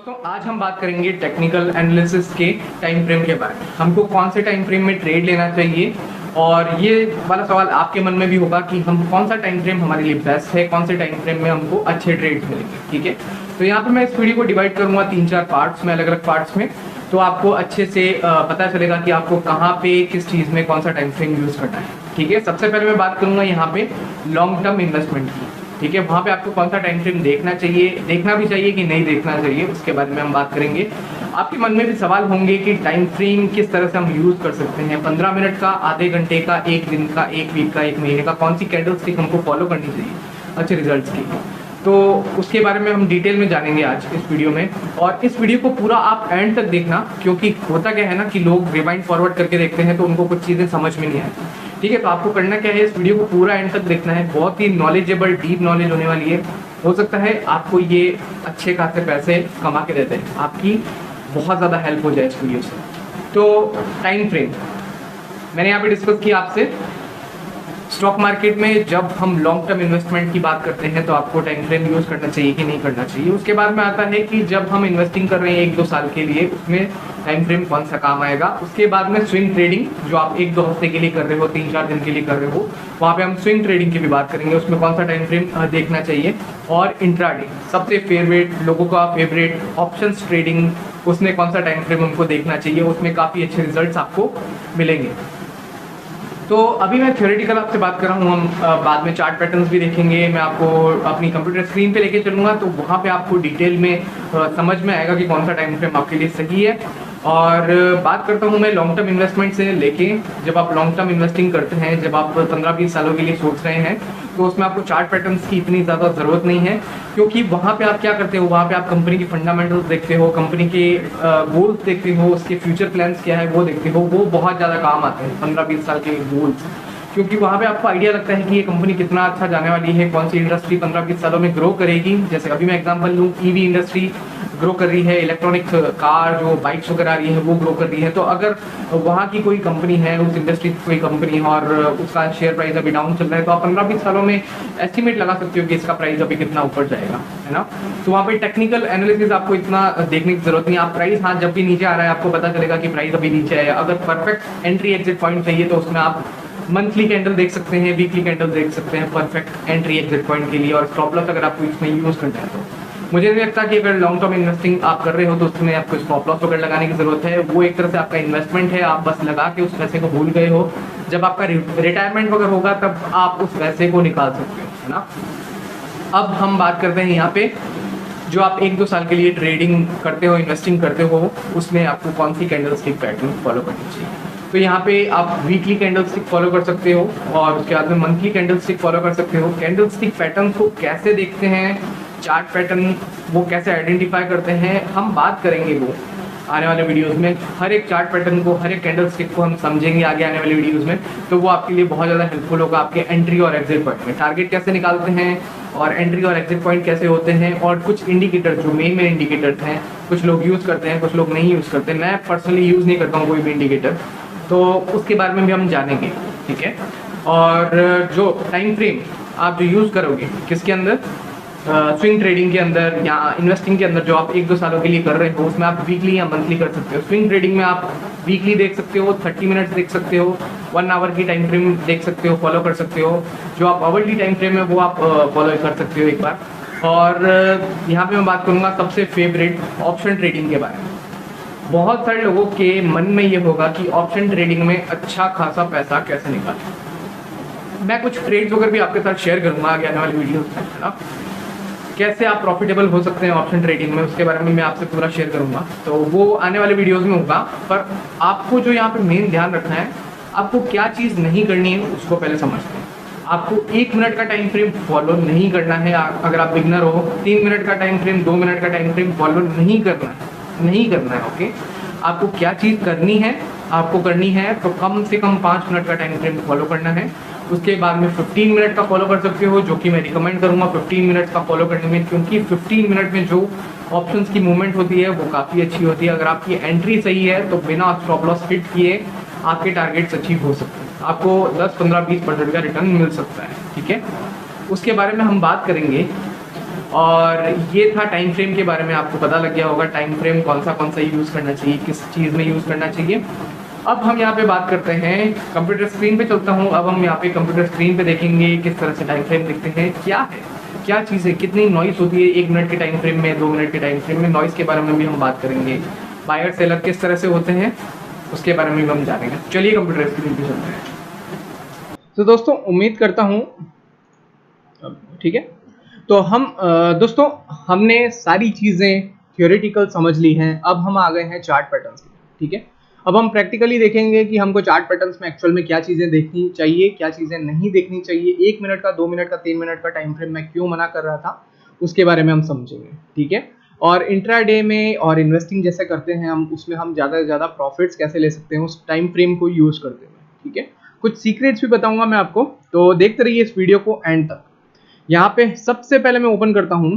दोस्तों आज हम बात करेंगे टेक्निकल एनालिसिस के टाइम फ्रेम के बारे में। हमको कौन से टाइम फ्रेम में ट्रेड लेना चाहिए, और ये वाला सवाल आपके मन में भी होगा कि हम कौन सा टाइम फ्रेम हमारे लिए बेस्ट है, कौन से टाइम फ्रेम में हमको अच्छे ट्रेड्स मिलेंगे। ठीक है, तो यहाँ पे मैं इस वीडियो को डिवाइड करूंगा 3-4 पार्ट्स में, अलग अलग पार्ट्स में, तो आपको अच्छे से पता चलेगा कि आपको कहाँ पे किस चीज़ में कौन सा टाइम फ्रेम यूज़ करना है। ठीक है, सबसे पहले मैं बात करूंगा यहाँ पे लॉन्ग टर्म इन्वेस्टमेंट की। ठीक है, वहाँ पे आपको कौन सा टाइम फ्रेम देखना चाहिए, देखना भी चाहिए कि नहीं देखना चाहिए, उसके बारे में हम बात करेंगे। आपके मन में भी सवाल होंगे कि टाइम फ्रेम किस तरह से हम यूज़ कर सकते हैं, 15 मिनट का, आधे घंटे का, एक दिन का, एक वीक का, एक महीने का, कौन सी कैंडल स्टिक हमको फॉलो करनी चाहिए अच्छे रिजल्ट्स की। तो उसके बारे में हम डिटेल में जानेंगे आज इस वीडियो में, और इस वीडियो को पूरा आप एंड तक देखना, क्योंकि होता क्या है ना कि लोग रिवाइंड फॉरवर्ड करके देखते हैं तो उनको कुछ चीज़ें समझ में नहीं आती। ठीक है, तो आपको करना क्या है, इस वीडियो को पूरा एंड तक देखना है, बहुत ही नॉलेजेबल डीप नॉलेज होने वाली है। हो सकता है आपको ये अच्छे खासे पैसे कमा के देते हैं, आपकी बहुत ज़्यादा हेल्प हो जाए इस वीडियो से। तो टाइम फ्रेम मैंने यहाँ पे डिस्कस किया आपसे। स्टॉक मार्केट में जब हम लॉन्ग टर्म इन्वेस्टमेंट की बात करते हैं तो आपको टाइम फ्रेम यूज़ करना चाहिए कि नहीं करना चाहिए। उसके बाद में आता है कि जब हम इन्वेस्टिंग कर रहे हैं 1-2 साल के लिए, उसमें टाइम फ्रेम कौन सा काम आएगा। उसके बाद में स्विंग ट्रेडिंग, जो आप 1-2 हफ्ते के लिए कर रहे हो, 3-4 दिन के लिए कर रहे हो, वहाँ पे हम स्विंग ट्रेडिंग की भी बात करेंगे, उसमें कौन सा टाइम फ्रेम देखना चाहिए। और इंट्राडे, सबसे फेवरेट लोगों का फेवरेट ऑप्शंस ट्रेडिंग, उसमें कौन सा टाइम फ्रेम हमको देखना चाहिए, उसमें काफ़ी अच्छे रिजल्ट्स आपको मिलेंगे। तो अभी मैं थ्योरेटिकल आपसे बात कर रहा हूँ, हम बाद में चार्ट पैटर्न्स भी देखेंगे, मैं आपको अपनी कंप्यूटर स्क्रीन पे लेके चलूँगा, तो वहाँ पे आपको डिटेल में समझ में आएगा कि कौन सा टाइम फ्रेम आपके लिए सही है। और बात करता हूँ मैं लॉन्ग टर्म इन्वेस्टमेंट से लेके, जब आप लॉन्ग टर्म इन्वेस्टिंग करते हैं, जब आप 15-20 सालों के लिए सोच रहे हैं, तो उसमें आपको चार्ट पैटर्न्स की इतनी ज़्यादा ज़रूरत नहीं है, क्योंकि वहाँ पे आप क्या करते हो, वहाँ पे आप कंपनी की फंडामेंटल्स देखते हो, कंपनी के गोल्स देखते हो, उसके फ्यूचर प्लान्स क्या है वो देखते हो। वो बहुत ज़्यादा काम आते हैं 15-20 साल के गोल्स, क्योंकि वहाँ पे आपको आइडिया लगता है कि ये कंपनी कितना अच्छा जाने वाली है, कौन सी इंडस्ट्री 15-20 सालों में ग्रो करेगी। जैसे अभी मैं एग्जांपल लूँ, ईवी इंडस्ट्री ग्रो कर रही है, इलेक्ट्रॉनिक कार जो बाइक्स वगैरह आ रही है वो ग्रो कर रही है। तो अगर वहाँ की कोई कंपनी है, उस इंडस्ट्री की कोई कंपनी है, और उसका शेयर प्राइस अभी डाउन चल रहा है, तो आप 15-20 सालों में एस्टिमेट लगा सकते हो कि इसका प्राइस अभी कितना ऊपर जाएगा, है ना। तो वहाँ पे टेक्निकल एनालिसिस आपको इतना देखने की जरूरत नहीं है। आप प्राइस, हाँ, जब भी नीचे आ रहा है आपको पता चलेगा कि प्राइस अभी नीचे है। अगर परफेक्ट एंट्री एग्जिट पॉइंट चाहिए तो उसमें आप मंथली कैंडल देख सकते हैं, वीकली कैंडल देख सकते हैं परफेक्ट एंट्री एग्जिट पॉइंट के लिए, और स्टॉप लॉस अगर आपको इसमें यूज़ करना है। तो मुझे नहीं लगता कि अगर लॉन्ग टर्म इन्वेस्टिंग आप कर रहे हो तो उसमें आपको स्टॉप लॉस वगैरह लगाने की जरूरत है। वो एक तरह से आपका इन्वेस्टमेंट है, आप बस लगा के उस पैसे को भूल गए हो। जब आपका रिटायरमेंट वगैरह होगा तब आप उस पैसे को निकाल सकते हो, है ना। अब हम बात करते हैं यहाँ पे, जो आप 1-2 साल के लिए ट्रेडिंग करते हो, इन्वेस्टिंग करते हो, उसमें आपको कौन सी कैंडल स्टिक पैटर्न फॉलो करनी चाहिए। तो यहाँ पे आप वीकली कैंडल स्टिक फॉलो कर सकते हो, और उसके बाद में मंथली कैंडल स्टिक फॉलो कर सकते हो। कैंडल स्टिक पैटर्न को कैसे देखते हैं, चार्ट पैटर्न वो कैसे आइडेंटिफाई करते हैं, हम बात करेंगे वो आने वाले वीडियोस में। हर एक चार्ट पैटर्न को, हर एक कैंडल स्टिक को हम समझेंगे आगे आने वाले वीडियोस में, तो वो आपके लिए बहुत ज़्यादा हेल्पफुल होगा आपके एंट्री और एग्जिट पॉइंट में। टारगेट कैसे निकालते हैं, और एंट्री और एग्जिट पॉइंट कैसे होते हैं, और कुछ इंडिकेटर जो मेन इंडिकेटर्स हैं, कुछ लोग यूज़ करते हैं, कुछ लोग नहीं यूज़ करते। मैं पर्सनली यूज़ नहीं करता हूँ कोई भी इंडिकेटर, तो उसके बारे में भी हम जानेंगे। ठीक है, और जो टाइम फ्रेम आप जो यूज़ करोगे किसके अंदर, स्विंग ट्रेडिंग के अंदर या इन्वेस्टिंग के अंदर, जो आप 1-2 सालों के लिए कर रहे हो, उसमें आप वीकली या मंथली कर सकते हो। स्विंग ट्रेडिंग में आप वीकली देख सकते हो, 30 मिनट्स देख सकते हो, 1 आवर की टाइम फ्रेम देख सकते हो, फॉलो कर सकते हो। जो आप आवरली टाइम फ्रेम है वो आप फॉलो कर सकते हो एक बार। और यहाँ पे मैं बात करूँगा सबसे फेवरेट ऑप्शन ट्रेडिंग के बारे में। बहुत सारे लोगों के मन में ये होगा कि ऑप्शन ट्रेडिंग में अच्छा खासा पैसा कैसे निकालें। मैं कुछ ट्रेड्स वगैरह भी आपके साथ शेयर करूँगा आगे आने वाली वीडियोस में, है ना। कैसे आप प्रॉफिटेबल हो सकते हैं ऑप्शन ट्रेडिंग में, उसके बारे में मैं आपसे पूरा शेयर करूंगा, तो वो आने वाले वीडियोस में होगा। पर आपको जो यहाँ पे मेन ध्यान रखना है, आपको क्या चीज़ नहीं करनी है उसको पहले समझते हैं। आपको 1 मिनट का टाइम फ्रेम फॉलो नहीं करना है। अगर आप बिगनर हो, 3 मिनट का टाइम फ्रेम, 2 मिनट का टाइम फ्रेम फॉलो नहीं करना है। ओके, आपको क्या चीज़ करनी है, आपको करनी है तो कम से कम 5 मिनट का टाइम फ्रेम फॉलो करना है। उसके बाद में 15 मिनट का फॉलो कर सकते हो, जो कि मैं रिकमेंड करूंगा 15 मिनट का फॉलो करने में, क्योंकि 15 मिनट में जो ऑप्शंस की मूवमेंट होती है वो काफ़ी अच्छी होती है। अगर आपकी एंट्री सही है तो बिना स्टॉप लॉस हिट किए आपके टारगेट्स अचीव हो सकते हैं, आपको 10, 15, 20% का रिटर्न मिल सकता है। ठीक है, उसके बारे में हम बात करेंगे और ये था टाइम फ्रेम के बारे में, आपको पता लग गया होगा टाइम फ्रेम कौन सा यूज़ करना चाहिए, किस चीज़ में यूज़ करना चाहिए। अब हम यहाँ पे बात करते हैं, कंप्यूटर स्क्रीन पे चलता हूँ। अब हम यहाँ पे कंप्यूटर स्क्रीन पे देखेंगे किस तरह से टाइम फ्रेम दिखते हैं, क्या चीज़ है, कितनी नॉइस होती है 1 मिनट के टाइम फ्रेम में, 2 मिनट के टाइम फ्रेम में, नॉइस के बारे में भी हम बात करेंगे। बायर सेलर किस तरह से होते हैं उसके बारे में भी हम जानेंगे। चलिए कंप्यूटर स्क्रीन पे चलते हैं। तो दोस्तों उम्मीद करता हूँ ठीक है। तो हम दोस्तों हमने सारी चीज़ें थियोरेटिकल समझ ली हैं, अब हम आ गए हैं चार्ट पैटर्न्स की। ठीक है, अब हम प्रैक्टिकली देखेंगे कि हमको चार्ट पैटर्न्स में एक्चुअल में क्या चीज़ें देखनी चाहिए, क्या चीज़ें नहीं देखनी चाहिए। 1 मिनट का, 2 मिनट का, 3 मिनट का टाइम फ्रेम मैं क्यों मना कर रहा था उसके बारे में हम समझेंगे। ठीक है, और इंट्राडे में और इन्वेस्टिंग जैसे करते हैं हम, उसमें हम ज़्यादा से ज़्यादा प्रॉफिट्स कैसे ले सकते हैं उस टाइम फ्रेम को यूज़ करते हुए। ठीक है, कुछ सीक्रेट्स भी बताऊंगा मैं आपको, तो देखते रहिए इस वीडियो को एंड तक। यहाँ पे सबसे पहले मैं ओपन करता हूँ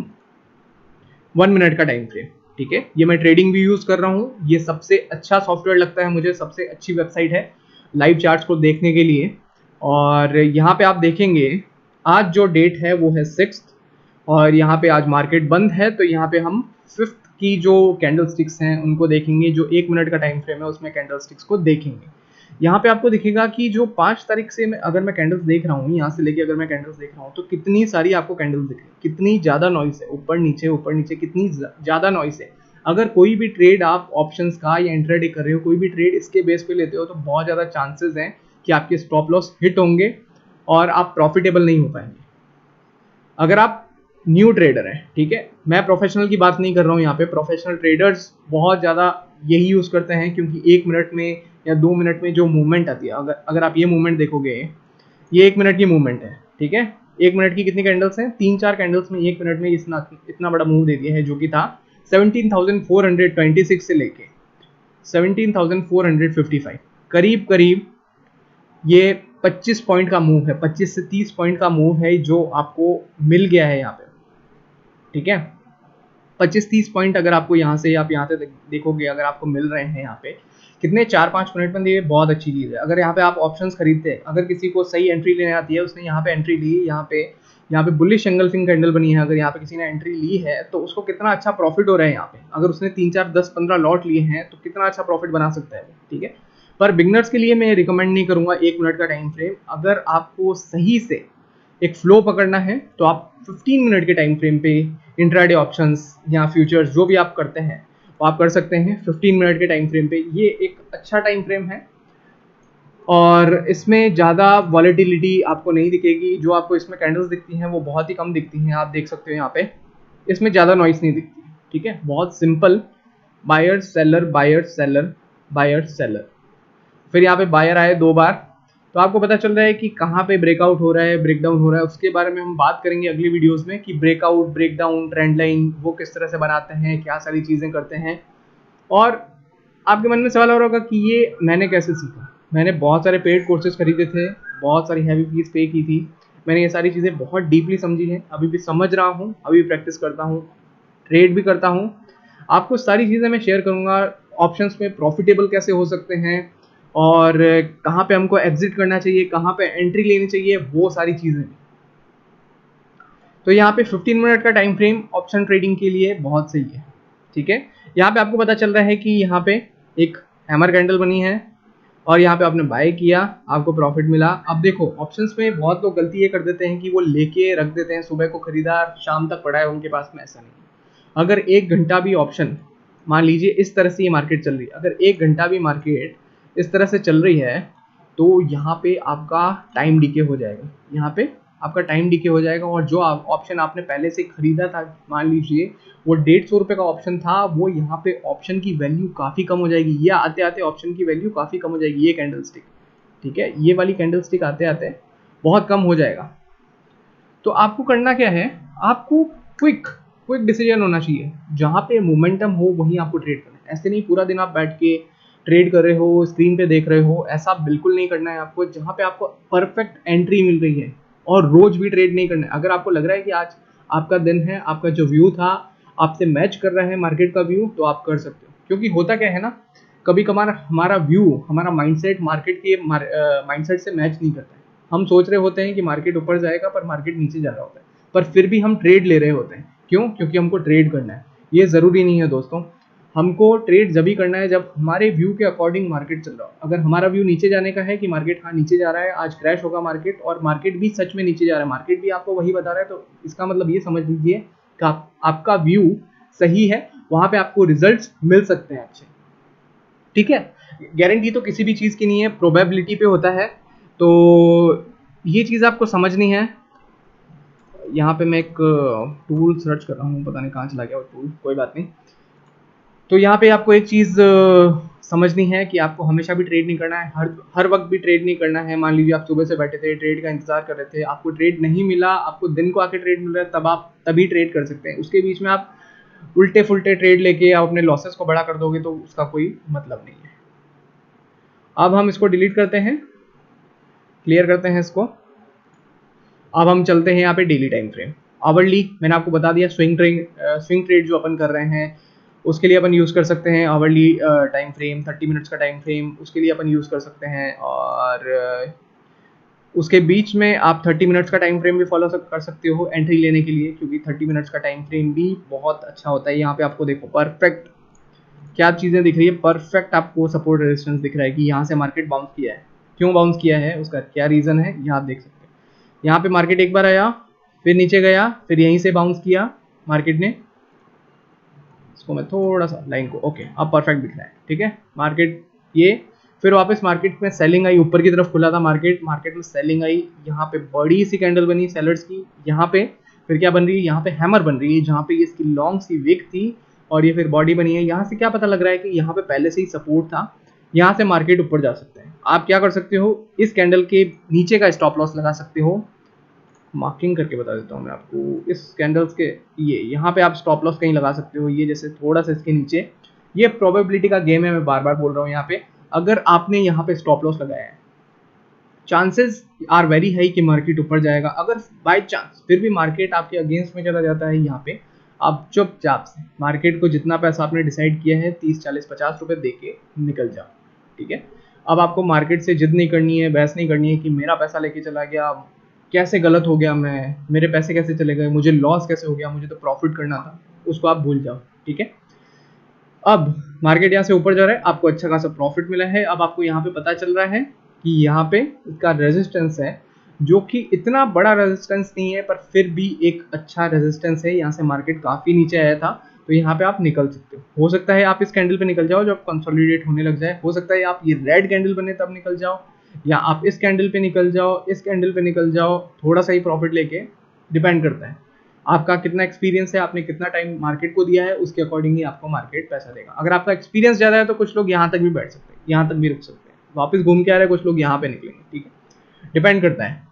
1 मिनट का टाइम फ्रेम। ठीक है, ये मैं ट्रेडिंग भी यूज कर रहा हूँ, ये सबसे अच्छा सॉफ्टवेयर लगता है मुझे, सबसे अच्छी वेबसाइट है लाइव चार्ट्स को देखने के लिए। और यहाँ पे आप देखेंगे आज जो डेट है वो है 6th, और यहाँ पे आज मार्केट बंद है, तो यहाँ पे हम 5th की जो कैंडल स्टिक्स हैं उनको देखेंगे। जो 1 मिनट का टाइम फ्रेम है उसमें कैंडल स्टिक्स को देखेंगे। यहाँ पे आपको दिखेगा कि जो 5 तारीख से अगर मैं कैंडल्स देख रहा हूँ, यहाँ से लेके अगर मैं कैंडल्स देख रहा हूँ तो कितनी सारी आपको कैंडल्स दिख रही है, कितनी ज़्यादा नॉइस है, ऊपर नीचे कितनी ज़्यादा नॉइस है। अगर कोई भी ट्रेड आप ऑप्शंस का या इंट्राडे कर रहे हो, कोई भी ट्रेड इसके बेस पे लेते हो, तो बहुत ज़्यादा चांसेस हैं कि आपके स्टॉप लॉस हिट होंगे और आप प्रॉफिटेबल नहीं हो पाएंगे। अगर आप न्यू ट्रेडर हैं, ठीक है, मैं प्रोफेशनल की बात नहीं कर रहा हूँ यहाँ पे, प्रोफेशनल ट्रेडर्स बहुत ज़्यादा यही यूज़ करते हैं, क्योंकि 1 मिनट में या 2 मिनट में जो मूवमेंट आती है, अगर आप ये मूवमेंट देखोगे, ये 1 मिनट की मूवमेंट है। ठीक है, 1 मिनट की कितनी कैंडल्स हैं, 3-4 कैंडल्स में 1 मिनट में इतना बड़ा मूव दे दिया है, जो कि था 17,426 से लेके 17,455, करीब करीब ये 25 पॉइंट का मूव है, 25 से 30 पॉइंट का मूव है जो आपको मिल गया है यहाँ पे। ठीक है, 25-30 पॉइंट अगर आपको यहाँ से आप यहाँ से देखोगे, अगर आपको मिल रहे हैं यहाँ पे कितने 4-5 मिनट में, ये बहुत अच्छी चीज़ है। अगर यहाँ पे आप ऑप्शंस खरीदते हैं, अगर किसी को सही एंट्री लेने आती है, उसने यहाँ पे एंट्री ली, यहाँ पे बुलिश एंगल्फिंग कैंडल बनी है, अगर यहाँ पे किसी ने एंट्री ली है तो उसको कितना अच्छा प्रॉफिट हो रहा है यहाँ पे। अगर उसने 3-4-10-15 लॉट लिए हैं तो कितना अच्छा प्रॉफिट बना सकता है। ठीक है, पर बिगनर्स के लिए मैं रिकमेंड नहीं करूंगा 1 मिनट का टाइम फ्रेम। अगर आपको सही से एक फ्लो पकड़ना है तो आप 15 मिनट के टाइम फ्रेम पे इंट्राडे ऑप्शंस या फ्यूचर्स जो भी आप करते हैं वो आप कर सकते हैं 15 मिनट के टाइम फ्रेम पे। ये एक अच्छा टाइम फ्रेम है और इसमें ज़्यादा वॉलेटिलिटी आपको नहीं दिखेगी। जो आपको इसमें कैंडल्स दिखती हैं वो बहुत ही कम दिखती हैं, आप देख सकते हो यहाँ पे, इसमें ज़्यादा नॉइस नहीं दिखती। ठीक है, बहुत simple, buyer seller buyer seller buyer seller. फिर यहाँ पे बायर आए 2 बार, तो आपको पता चल रहा है कि कहाँ पे ब्रेकआउट हो रहा है, ब्रेकडाउन हो रहा है। उसके बारे में हम बात करेंगे अगली वीडियोस में कि ब्रेकआउट, ब्रेकडाउन, ट्रेंड लाइन वो किस तरह से बनाते हैं, क्या सारी चीज़ें करते हैं। और आपके मन में सवाल हो रहा होगा कि ये मैंने कैसे सीखा। मैंने बहुत सारे पेड कोर्सेज खरीदे थे, बहुत सारी हैवी फीस पे की थी, मैंने ये सारी चीज़ें बहुत डीपली समझी हैं, अभी भी समझ रहा हूँ, अभी भी प्रैक्टिस करता हूँ, ट्रेड भी करता हूँ। आपको सारी चीज़ें मैं शेयर करूँगा, ऑप्शंस में प्रॉफिटेबल कैसे हो सकते हैं और कहाँ पे हमको एग्जिट करना चाहिए, कहाँ पे एंट्री लेनी चाहिए, वो सारी चीज़ें। तो यहाँ पे 15 मिनट का टाइम फ्रेम ऑप्शन ट्रेडिंग के लिए बहुत सही है। ठीक है, यहाँ पे आपको पता चल रहा है कि यहाँ पे एक हैमर कैंडल बनी है और यहाँ पे आपने बाय किया, आपको प्रॉफिट मिला। अब देखो ऑप्शंस में बहुत लोग गलती ये कर देते हैं कि वो लेके रख देते हैं, सुबह को खरीदा, शाम तक पड़ा है उनके पास में। ऐसा नहीं, अगर 1 घंटा भी ऑप्शन, मान लीजिए इस तरह से ये मार्केट चल रही है, अगर 1 घंटा भी मार्केट इस तरह से चल रही है तो यहाँ पे आपका टाइम डीके हो जाएगा, यहाँ पे आपका टाइम डीके हो जाएगा। और जो ऑप्शन आपने पहले से खरीदा था, मान लीजिए वो 150 रुपये का ऑप्शन था, वो यहाँ पे ऑप्शन की वैल्यू काफ़ी कम हो जाएगी। ये आते आते ऑप्शन की वैल्यू काफ़ी कम हो जाएगी, ये कैंडल स्टिक, ठीक है, ये वाली कैंडल स्टिक आते आते बहुत कम हो जाएगा। तो आपको करना क्या है, आपको क्विक डिसीजन होना चाहिए, जहाँ पे मोमेंटम हो वहीं आपको ट्रेड करना है। ऐसे नहीं पूरा दिन आप बैठ के ट्रेड कर रहे हो, स्क्रीन पे देख रहे हो, ऐसा बिल्कुल नहीं करना है आपको। जहाँ पे आपको परफेक्ट एंट्री मिल रही है, और रोज भी ट्रेड नहीं करना है। अगर आपको लग रहा है कि आज आपका दिन है, आपका जो व्यू था आपसे मैच कर रहा है मार्केट का व्यू, तो आप कर सकते हो। क्योंकि होता क्या है ना, कभी कभार हमारा व्यू, हमारा माइंडसेट मार्केट के माइंडसेट से मैच नहीं करता है। हम सोच रहे होते हैं कि मार्केट ऊपर जाएगा पर मार्केट नीचे जा रहा होता है, पर फिर भी हम ट्रेड ले रहे होते हैं। क्यों? क्योंकि हमको ट्रेड करना है। ये ज़रूरी नहीं है दोस्तों, हमको ट्रेड जब भी करना है जब हमारे व्यू के अकॉर्डिंग मार्केट चल रहा हो। अगर हमारा व्यू नीचे जाने का है कि मार्केट हाँ नीचे जा रहा है, आज क्रैश होगा मार्केट, और मार्केट भी सच में नीचे जा रहा है, मार्केट भी आपको वही बता रहा है, तो इसका मतलब ये समझ लीजिए कि आपका व्यू सही है, वहाँ पे आपको रिजल्ट्स मिल सकते हैं अच्छे। ठीक है, गारंटी तो किसी भी चीज़ की नहीं है, प्रोबेबिलिटी पे होता है। तो ये चीज़ आपको समझनी है। यहाँ पे मैं एक टूल सर्च कर रहा हूँ, पता नहीं कहाँ चला गया वो टूल, कोई बात नहीं। तो यहाँ पे आपको एक चीज़ समझनी है कि आपको हमेशा भी ट्रेड नहीं करना है, हर वक्त भी ट्रेड नहीं करना है। मान लीजिए आप सुबह से बैठे थे, ट्रेड का इंतजार कर रहे थे, आपको ट्रेड नहीं मिला, आपको दिन को आके ट्रेड मिल रहा है, तब आप तभी ट्रेड कर सकते हैं। उसके बीच में आप उल्टे फुल्टे ट्रेड लेके आप अपने लॉसेस को बड़ा कर दोगे तो उसका कोई मतलब नहीं है। अब हम इसको डिलीट करते हैं, क्लियर करते हैं इसको। अब हम चलते हैं यहाँ पे डेली टाइम फ्रेम। आवरली मैंने आपको बता दिया, स्विंग ट्रेड जो अपन कर रहे हैं उसके लिए अपन यूज़ कर सकते हैं आवरली टाइम फ्रेम, 30 मिनट्स का टाइम फ्रेम, उसके लिए अपन यूज़ कर सकते हैं। और उसके बीच में आप 30 मिनट्स का टाइम फ्रेम भी फॉलो कर सकते हो एंट्री लेने के लिए, क्योंकि 30 मिनट्स का टाइम फ्रेम भी बहुत अच्छा होता है। यहाँ पे आपको देखो परफेक्ट क्या चीज़ें दिख रही है, परफेक्ट आपको सपोर्ट रेजिस्टेंस दिख रहा है कि यहाँ से मार्केट बाउंस किया है। क्यों बाउंस किया है, उसका क्या रीज़न है, यहाँ आप देख सकते हैं। यहाँ पे मार्केट एक बार आया, फिर नीचे गया, फिर यहीं से बाउंस किया मार्केट ने। इसको मैं थोड़ा सा लाइन को, ओके अब परफेक्ट दिख रहा है। ठीक है, मार्केट ये फिर वापस मार्केट में सेलिंग आई, ऊपर की तरफ खुला था मार्केट में सेलिंग आई, यहाँ पे बड़ी सी कैंडल बनी सेलर्स की, यहाँ पे फिर क्या बन रही है, यहाँ पे हैमर बन रही है, जहाँ पे इसकी लॉन्ग सी विक थी और ये फिर बॉडी बनी है। यहाँ से क्या पता लग रहा है कि यहाँ पे पहले से ही सपोर्ट था, यहाँ से मार्केट ऊपर जा सकते हैं। आप क्या कर सकते हो, इस कैंडल के नीचे का स्टॉप लॉस लगा सकते हो। मार्किंग करके बता देता हूँ मैं आपको, इस कैंडल्स के ये यहाँ पे आप स्टॉप लॉस कहीं लगा सकते हो, ये जैसे थोड़ा सा इसके नीचे। ये प्रोबेबिलिटी का गेम है, मैं बार बार बोल रहा हूँ। यहाँ पे अगर आपने यहाँ पे स्टॉप लॉस लगाया है, चांसेस आर वेरी हाई कि मार्केट ऊपर जाएगा। अगर बाय चांस फिर भी मार्केट आपके अगेंस्ट में चला जाता है, यहाँ पे आप चुपचाप से मार्केट को जितना पैसा आपने डिसाइड किया है 30 40 50 रुपए दे के निकल जाओ। ठीक है, अब आपको मार्केट से जिद नहीं करनी है, बहस नहीं करनी है कि मेरा पैसा लेके चला गया, कैसे गलत हो गया, मैं मेरे पैसे कैसे चले गए, मुझे लॉस कैसे हो गया, मुझे तो प्रॉफिट करना था। उसको आप भूल जाओ। ठीक है, अब मार्केट यहाँ से ऊपर जा रहा है, आपको अच्छा खासा प्रॉफिट मिला है। अब आपको यहाँ पे पता चल रहा है कि यहाँ पे इसका रेजिस्टेंस है, जो कि इतना बड़ा रेजिस्टेंस नहीं है, पर फिर भी एक अच्छा रेजिस्टेंस है। यहाँ से मार्केट काफ़ी नीचे आया था, तो यहाँ पे आप निकल सकते हो सकता है आप इस कैंडल पे निकल जाओ जब कंसोलिडेट होने लग जाए, हो सकता है आप ये रेड कैंडल बने तब निकल जाओ, या आप इस कैंडल पे निकल जाओ, इस कैंडल पे निकल जाओ, थोड़ा सा ही प्रॉफिट लेके। डिपेंड करता है आपका कितना एक्सपीरियंस है, आपने कितना टाइम मार्केट को दिया है, उसके अकॉर्डिंग ही आपको मार्केट पैसा देगा। अगर आपका एक्सपीरियंस ज़्यादा है तो कुछ लोग यहाँ तक भी बैठ सकते हैं, यहाँ तक भी रुक सकते हैं, वापस घूम के आ रहे हैं, कुछ लोग यहाँ पे निकलेंगे। ठीक है, डिपेंड करता है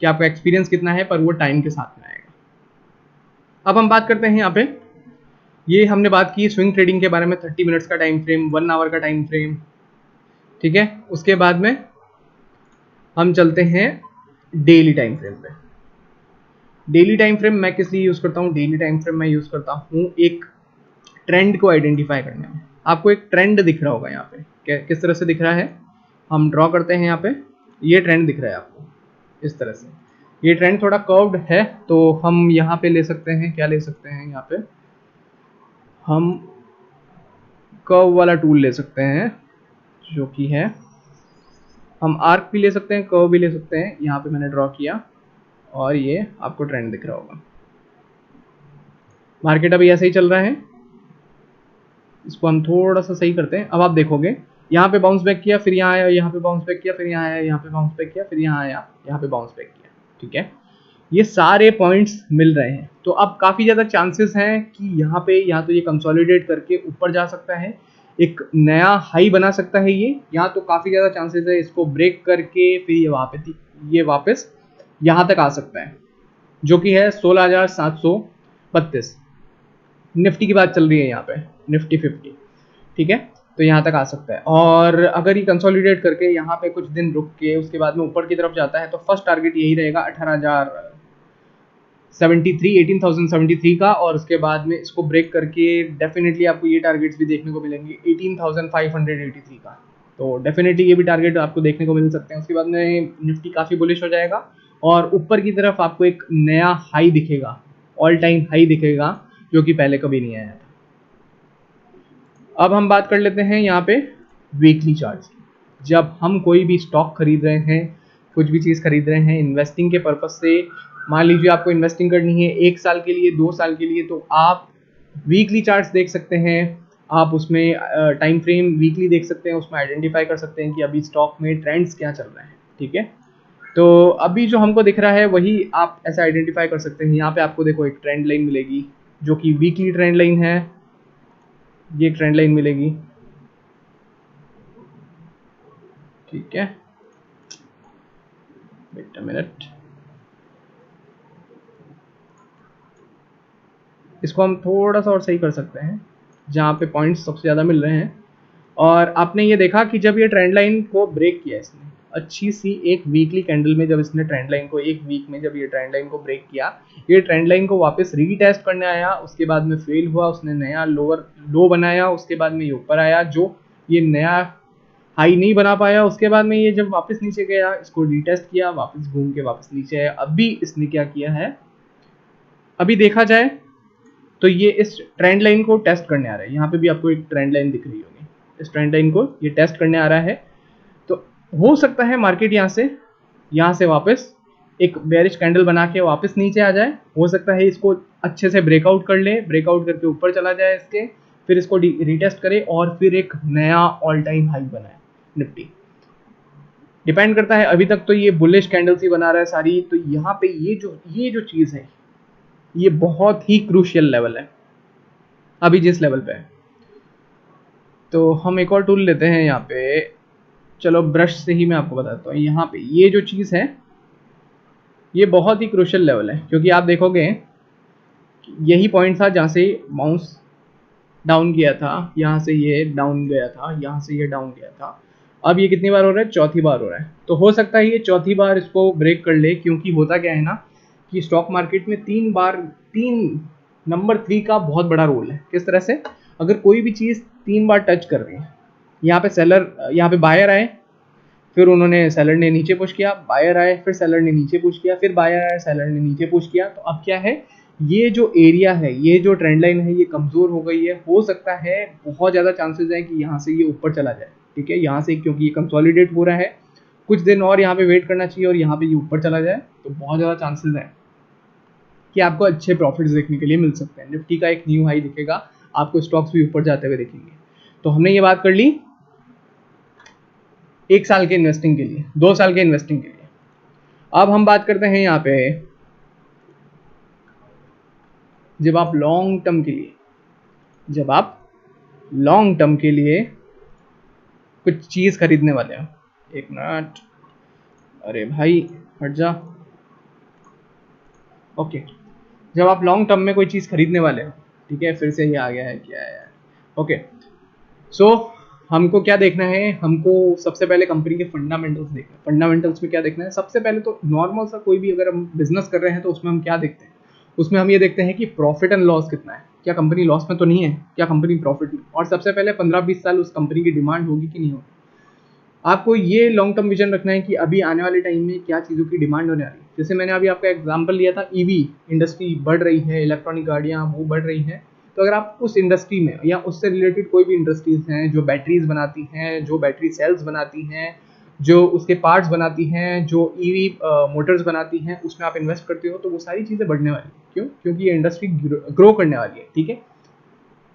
कि आपका एक्सपीरियंस कितना है, पर वो टाइम के साथ में आएगा। अब हम बात करते हैं यहाँ पे, ये हमने बात की स्विंग ट्रेडिंग के बारे में, 30 मिनट्स का टाइम फ्रेम, 1 आवर का टाइम फ्रेम। ठीक है, उसके बाद में हम चलते हैं डेली टाइम फ्रेम पे। डेली टाइम फ्रेम मैं किस लिए यूज़ करता हूँ, डेली टाइम फ्रेम मैं यूज़ करता हूँ एक ट्रेंड को आइडेंटिफाई करने में। आपको एक ट्रेंड दिख रहा होगा यहाँ पे, किस तरह से दिख रहा है, हम ड्रॉ करते हैं यहाँ पे। ये ट्रेंड दिख रहा है आपको इस तरह से, ये ट्रेंड थोड़ा कर्व्ड है, तो हम यहाँ पे ले सकते हैं, क्या ले सकते हैं, यहाँ पे हम कर्व वाला टूल ले सकते हैं, जो कि है, हम आर्क भी ले सकते हैं, कर्व भी ले सकते हैं। यहाँ पे मैंने ड्रॉ किया और ये आपको ट्रेंड दिख रहा होगा। मार्केट अभी ऐसे ही चल रहा है, इसको हम थोड़ा सा सही करते हैं। अब आप देखोगे यहाँ पे बाउंस बैक किया, फिर यहाँ आया, यहाँ पे बाउंस बैक किया, फिर यहाँ आया, यहाँ पे बाउंस बैक किया, फिर यहाँ आया, यहाँ पे बाउंस बैक किया। ठीक है, ये सारे पॉइंट्स मिल रहे हैं, तो अब काफ़ी ज़्यादा चांसेस हैं कि यहाँ पे या तो ये कंसोलिडेट करके ऊपर जा सकता है, एक नया हाई बना सकता है ये, या तो काफ़ी ज़्यादा चांसेस है इसको ब्रेक करके फिर ये वापस यहाँ तक आ सकता है, जो कि है 16,732। निफ्टी की बात चल रही है यहाँ पे, निफ्टी 50। ठीक है, तो यहाँ तक आ सकता है। और अगर ये कंसोलिडेट करके यहाँ पे कुछ दिन रुक के उसके बाद में ऊपर की तरफ जाता है, तो फर्स्ट टारगेट यही रहेगा 18,073 का, और उसके बाद में इसको ब्रेक करके डेफिनेटली आपको ये टारगेट्स भी देखने को मिलेंगे 18,583 का। तो डेफिनेटली ये भी टारगेट आपको देखने को मिल सकते हैं। उसके बाद में निफ्टी काफ़ी बुलिश हो जाएगा और ऊपर की तरफ आपको एक नया हाई दिखेगा, ऑल टाइम हाई दिखेगा जो कि पहले कभी नहीं आया था। अब हम बात कर लेते हैं यहाँ पे वीकली चार्ट्स की। जब हम कोई भी स्टॉक खरीद रहे हैं, कुछ भी चीज़ खरीद रहे हैं इन्वेस्टिंग के पर्पज से, मान लीजिए आपको इन्वेस्टिंग करनी है 1 साल के लिए, 2 साल के लिए, तो आप वीकली चार्ट्स देख सकते हैं। आप उसमें टाइम फ्रेम वीकली देख सकते हैं, उसमें आइडेंटिफाई कर सकते हैं कि अभी स्टॉक में ट्रेंड्स क्या चल रहे हैं। ठीक है, तो अभी जो हमको दिख रहा है वही आप ऐसे आइडेंटिफाई कर सकते हैं। यहाँ पे आपको देखो एक ट्रेंड लाइन मिलेगी जो कि वीकली ट्रेंड लाइन है, ये ट्रेंड लाइन मिलेगी। ठीक है, वेट अ मिनट, इसको हम थोड़ा सा और सही कर सकते हैं जहाँ पे पॉइंट्स सबसे ज़्यादा मिल रहे हैं। और आपने ये देखा कि जब ये ट्रेंड लाइन को ब्रेक किया इसने, अच्छी सी एक वीकली कैंडल में, जब इसने ट्रेंड लाइन को एक वीक में जब ये ट्रेंड लाइन को ब्रेक किया, ये ट्रेंड लाइन को वापस रीटेस्ट करने आया, उसके बाद में फेल हुआ, उसने नया लोअर लो बनाया, उसके बाद में ये ऊपर आया, जो ये नया हाई नहीं बना पाया। उसके बाद में ये जब वापस नीचे गया, इसको रीटेस्ट किया, वापस घूम के वापस नीचे आया। अभी इसने क्या किया है, अभी देखा जाए तो ये इस ट्रेंड लाइन को टेस्ट करने आ रहा है। यहाँ पे भी आपको एक ट्रेंड लाइन दिख रही होगी, इस ट्रेंड लाइन को ये टेस्ट करने आ रहा है। तो हो सकता है मार्केट यहाँ से वापस एक बेरिश कैंडल बना के वापस नीचे आ जाए। हो सकता है इसको अच्छे से ब्रेकआउट कर ले, ब्रेकआउट करके ऊपर चला जाए इसके, फिर इसको रीटेस्ट करे और फिर एक नया ऑल टाइम हाई बनाए निफ्टी। डिपेंड करता है। अभी तक तो ये बुलिश कैंडल्स ही बना रहा है सारी। तो यहाँ पे ये जो चीज़ है, ये बहुत ही क्रूशियल लेवल है अभी जिस लेवल पे है। तो हम एक और टूल लेते हैं यहाँ पे, चलो ब्रश से ही मैं आपको बताता हूँ। यहाँ पे ये जो चीज़ है ये बहुत ही क्रूशियल लेवल है, क्योंकि आप देखोगे यही पॉइंट था जहाँ से बाउंस डाउन किया था, यहाँ से ये डाउन गया था, यहाँ से ये डाउन गया था। अब ये कितनी बार हो रहा है, चौथी बार हो रहा है। तो हो सकता है ये चौथी बार इसको ब्रेक कर ले, क्योंकि होता क्या है ना कि स्टॉक मार्केट में 3 नंबर 3 का बहुत बड़ा रोल है। किस तरह से, अगर कोई भी चीज़ 3 बार टच कर रही है, यहाँ पे सेलर, यहाँ पे बायर आए, फिर उन्होंने, सेलर ने नीचे पुश किया, बायर आए, फिर सेलर ने नीचे पुश किया, फिर बायर आए, सेलर ने नीचे पुश किया। तो अब क्या है, ये जो एरिया है, ये जो ट्रेंड लाइन है, ये कमज़ोर हो गई है। हो सकता है, बहुत ज़्यादा चांसेस है कि यहाँ से ये ऊपर चला जाए। ठीक है, यहाँ से, क्योंकि ये कंसोलिडेट हो रहा है, कुछ दिन और यहाँ पे वेट करना चाहिए और यहाँ पे ये ऊपर चला जाए, तो बहुत ज़्यादा चांसेस हैं कि आपको अच्छे प्रॉफिट्स देखने के लिए मिल सकते हैं। निफ्टी का एक न्यू हाई दिखेगा, आपको स्टॉक्स भी ऊपर जाते हुए दिखेंगे। तो हमने ये बात कर ली 1 साल के इन्वेस्टिंग के लिए, 2 साल के इन्वेस्टिंग के लिए। अब हम बात करते हैं यहाँ पे, जब आप लॉन्ग टर्म के लिए कुछ चीज़ खरीदने वाले हो। एक मिनट, अरे भाई हट जा। ओके, जब आप लॉन्ग टर्म में कोई चीज़ खरीदने वाले हो, ठीक है, फिर से ये आ गया है, क्या है। ओके, सो हमको क्या देखना है, हमको सबसे पहले कंपनी के फंडामेंटल्स देखना है। फंडामेंटल्स में क्या देखना है, सबसे पहले तो नॉर्मल सा कोई भी अगर हम बिजनेस कर रहे हैं तो उसमें हम क्या देखते हैं, उसमें हम ये देखते हैं कि प्रॉफिट एंड लॉस कितना है, क्या कंपनी लॉस में तो नहीं है, क्या कंपनी प्रॉफिट में। और सबसे पहले 15-20 साल उस कंपनी की डिमांड होगी कि नहीं होगी। आपको ये लॉन्ग टर्म विजन रखना है कि अभी आने वाले टाइम में क्या चीज़ों की डिमांड होने वाली है। जैसे मैंने अभी आपका एग्जांपल लिया था, ईवी इंडस्ट्री बढ़ रही है, इलेक्ट्रॉनिक गाड़ियाँ वो बढ़ रही हैं। तो अगर आप उस इंडस्ट्री में या उससे रिलेटेड कोई भी इंडस्ट्रीज हैं जो बैटरीज बनाती हैं, जो बैटरी सेल्स बनाती हैं, जो उसके पार्ट्स बनाती हैं, जो ईवी मोटर्स बनाती हैं, उसमें आप इन्वेस्ट करते हो, तो वो सारी चीज़ें बढ़ने वाली हैं। क्यों? क्योंकि ये इंडस्ट्री ग्रो करने वाली है। ठीक है,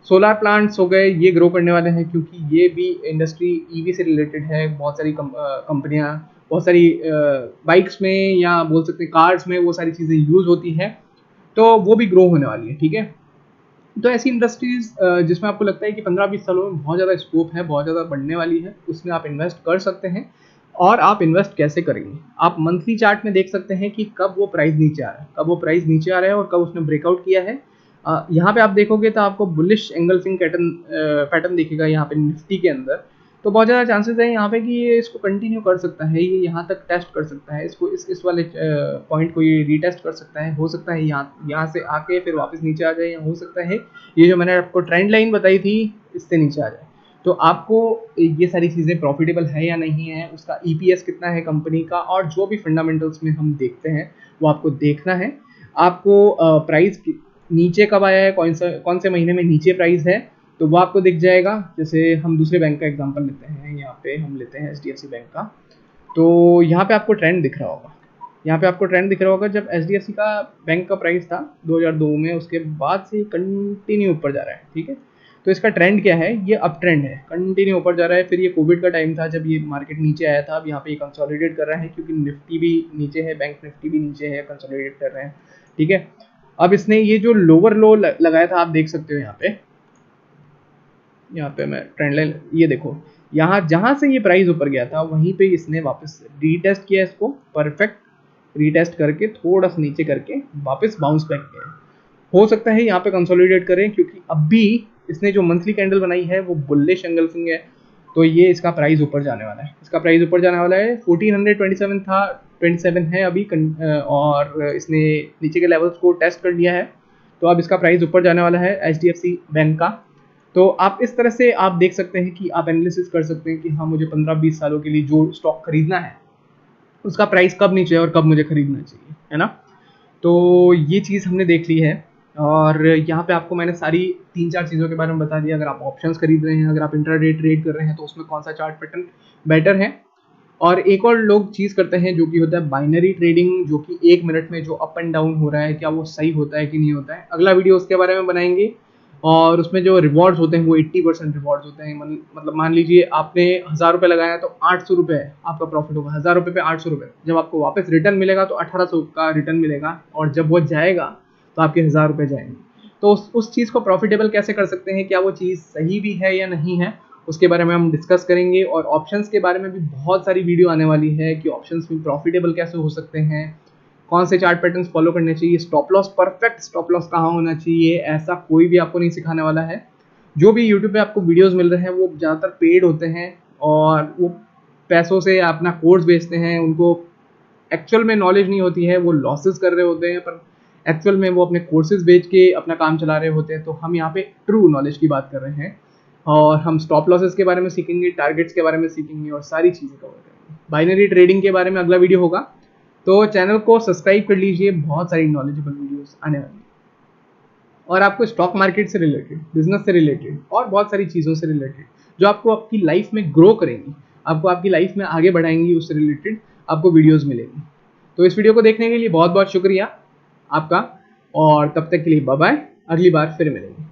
सोलार प्लांट्स हो गए, ये ग्रो करने वाले हैं, क्योंकि ये भी इंडस्ट्री ईवी से रिलेटेड है। बहुत सारी कंपनियां, बहुत सारी बाइक्स में या बोल सकते हैं कार्स में वो सारी चीज़ें यूज़ होती हैं, तो वो भी ग्रो होने वाली है। ठीक है, तो ऐसी इंडस्ट्रीज जिसमें आपको लगता है कि 15-20 सालों में बहुत ज़्यादा स्कोप है, बहुत ज़्यादा बढ़ने वाली है, उसमें आप इन्वेस्ट कर सकते हैं। और आप इन्वेस्ट कैसे करेंगे, आप मंथली चार्ट में देख सकते हैं कि कब वो प्राइस नीचे आ रहा है, और कब उसने ब्रेकआउट किया है। यहाँ पे आप देखोगे तो आपको बुलिश एंगल्फिंग पैटर्न दिखेगा यहाँ पे निफ्टी के अंदर। तो बहुत ज़्यादा चांसेस है यहाँ पे कि ये इसको कंटिन्यू कर सकता है, ये यहाँ तक टेस्ट कर सकता है, इसको इस वाले पॉइंट को ये रीटेस्ट कर सकता है। हो सकता है यहाँ से आके फिर वापस नीचे आ जाए, या हो सकता है ये जो मैंने आपको ट्रेंड लाइन बताई थी इससे नीचे आ जाए। तो आपको ये सारी चीज़ें प्रॉफिटेबल है या नहीं है, उसका EPS कितना है कंपनी का, और जो भी फंडामेंटल्स में हम देखते हैं वो आपको देखना है। आपको प्राइस नीचे कब आया है, कौन से महीने में नीचे प्राइस है, तो वो आपको दिख जाएगा। जैसे हम दूसरे बैंक का एग्जांपल लेते हैं, यहाँ पे हम लेते हैं HDFC बैंक का। तो यहाँ पे आपको ट्रेंड दिख रहा होगा, यहाँ पे आपको ट्रेंड दिख रहा होगा। जब HDFC का बैंक का प्राइस था 2002 में, उसके बाद से कंटिन्यू ऊपर जा रहा है, ठीक है। तो इसका ट्रेंड क्या है, ये अप ट्रेंड है, कंटिन्यू ऊपर जा रहा है। फिर ये कोविड का टाइम था जब ये मार्केट नीचे आया था। अब यहाँ पे ये कंसोलिडेट कर रहा है क्योंकि निफ्टी भी नीचे है, बैंक निफ्टी भी नीचे है, कंसोलिडेट कर रहे हैं, ठीक है। अब इसने ये जो लोअर लो लगाया था, आप देख सकते हो यहाँ पे मैं ट्रेंड लाइन, ये देखो, यहाँ जहाँ से ये प्राइस ऊपर गया था वहीं पे इसने वापस रीटेस्ट किया इसको, परफेक्ट रीटेस्ट करके थोड़ा सा नीचे करके वापस बाउंस बैक किया। हो सकता है यहाँ पे कंसोलिडेट करें क्योंकि अभी इसने जो मंथली कैंडल बनाई है वो बुलिश एंगल्फिंग है, तो ये इसका प्राइस ऊपर जाने वाला है, इसका प्राइस ऊपर जाने वाला है। 1427 था, 27 है अभी, और इसने नीचे के लेवल्स को टेस्ट कर लिया है, तो अब इसका प्राइस ऊपर जाने वाला है HDFC बैंक का। तो आप इस तरह से आप देख सकते हैं कि आप एनालिसिस कर सकते हैं कि हाँ, मुझे 15-20 सालों के लिए जो स्टॉक खरीदना है उसका प्राइस कब नीचे है और कब मुझे खरीदना चाहिए, है ना। तो ये चीज़ हमने देख ली है, और यहाँ पे आपको मैंने सारी 3-4 चीज़ों के बारे में बता दिया। अगर आप ऑप्शंस खरीद रहे हैं, अगर आप इंट्राडे ट्रेड कर रहे हैं, तो उसमें कौन सा चार्ट पैटर्न बेटर है। और एक और लोग चीज़ करते हैं जो कि होता है बाइनरी ट्रेडिंग, जो कि 1 मिनट में जो अप एंड डाउन हो रहा है, क्या वो सही होता है कि नहीं होता है। अगला वीडियो उसके बारे में बनाएंगे। और उसमें जो रिवॉर्ड्स होते हैं वो 80% रिवॉर्ड्स होते हैं। मतलब मान लीजिए आपने 1000 रुपये लगाया तो 800 रुपये आपका प्रॉफिट होगा। 1000 रुपये पे 800 रुपये, जब आपको वापस रिटर्न मिलेगा तो 1800 का रिटर्न मिलेगा, और जब वो जाएगा तो आपके 1000 रुपये जाएंगे। तो उस चीज़ को प्रॉफिटेबल कैसे कर सकते हैं, क्या वो चीज़ सही भी है या नहीं है, उसके बारे में हम डिस्कस करेंगे। और ऑप्शंस के बारे में भी बहुत सारी वीडियो आने वाली है कि ऑप्शंस में प्रॉफिटेबल कैसे हो सकते हैं, कौन से चार्ट पैटर्न्स फॉलो करने चाहिए, stop loss, perfect stop loss कहाँ होना चाहिए, ऐसा कोई भी आपको नहीं सिखाने वाला है। जो भी यूट्यूब पे आपको वीडियोस मिल रहे हैं वो ज़्यादातर पेड होते हैं, और वो पैसों से अपना कोर्स बेचते हैं, उनको एक्चुअल में नॉलेज नहीं होती है, वो लॉसेस कर रहे होते हैं, पर एक्चुअल में वो अपने कोर्सेज बेच के अपना काम चला रहे होते हैं। तो हम यहाँ पे ट्रू नॉलेज की बात कर रहे हैं, और हम स्टॉप लॉसेस के बारे में सीखेंगे, टारगेट्स के बारे में सीखेंगे, और सारी चीज़ें कवर करेंगे। बाइनरी ट्रेडिंग के बारे में अगला वीडियो होगा, तो चैनल को सब्सक्राइब कर लीजिए, बहुत सारी नॉलेजेबल वीडियोस आने वाली हैं। और आपको स्टॉक मार्केट से रिलेटेड, बिजनेस से रिलेटेड, और बहुत सारी चीज़ों से रिलेटेड जो आपको आपकी लाइफ में ग्रो करेंगी, आपको आपकी लाइफ में आगे बढ़ाएंगी, उससे रिलेटेड आपको वीडियोज़ मिलेंगी। तो इस वीडियो को देखने के लिए बहुत बहुत शुक्रिया आपका, और तब तक के लिए बाय बाय, अगली बार फिर मिलेंगे।